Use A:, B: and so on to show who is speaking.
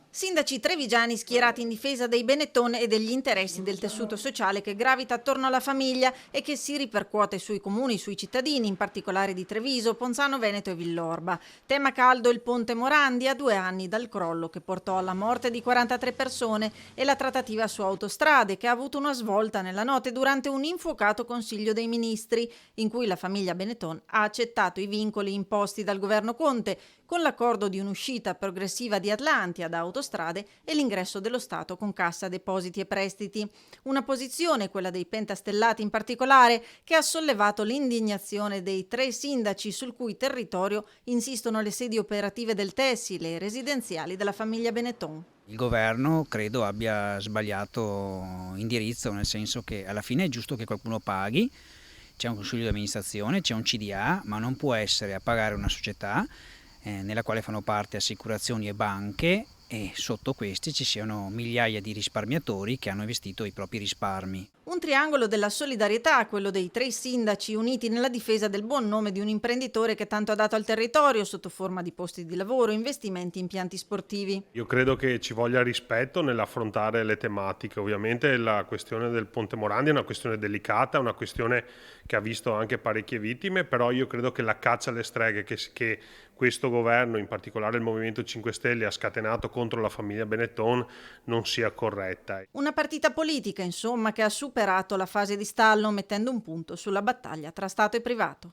A: Sindaci trevigiani schierati in difesa dei Benetton e degli interessi del tessuto sociale che gravita attorno alla famiglia e che si ripercuote sui comuni, sui cittadini, in particolare di Treviso, Ponzano Veneto e Villorba. Tema caldo il ponte Morandi a 2 anni dal crollo che portò alla morte di 43 persone e la trattativa su autostrade che ha avuto una svolta nella notte durante un infuocato Consiglio dei Ministri in cui la famiglia Benetton ha accettato i vincoli imposti dal governo Conte con l'accordo di un'uscita progressiva di Atlantia da autostrade e l'ingresso dello Stato con Cassa Depositi e Prestiti. Una posizione, quella dei pentastellati in particolare, che ha sollevato l'indignazione dei 3 sindaci sul cui territorio insistono le sedi operative del tessile e residenziali della famiglia Benetton.
B: Il governo credo abbia sbagliato indirizzo, nel senso che alla fine è giusto che qualcuno paghi, c'è un consiglio di amministrazione, c'è un CDA, ma non può essere a pagare una società nella quale fanno parte assicurazioni e banche e sotto questi ci siano migliaia di risparmiatori che hanno investito i propri risparmi.
A: Un triangolo della solidarietà, quello dei 3 sindaci uniti nella difesa del buon nome di un imprenditore che tanto ha dato al territorio sotto forma di posti di lavoro, investimenti in impianti sportivi.
C: Io credo che ci voglia rispetto nell'affrontare le tematiche. Ovviamente la questione del Ponte Morandi è una questione delicata, una questione che ha visto anche parecchie vittime, però io credo che la caccia alle streghe che questo governo, in particolare il Movimento 5 Stelle, ha scatenato contro la famiglia Benetton non sia corretta.
A: Una partita politica, insomma, che ha superato la fase di stallo mettendo un punto sulla battaglia tra Stato e privato.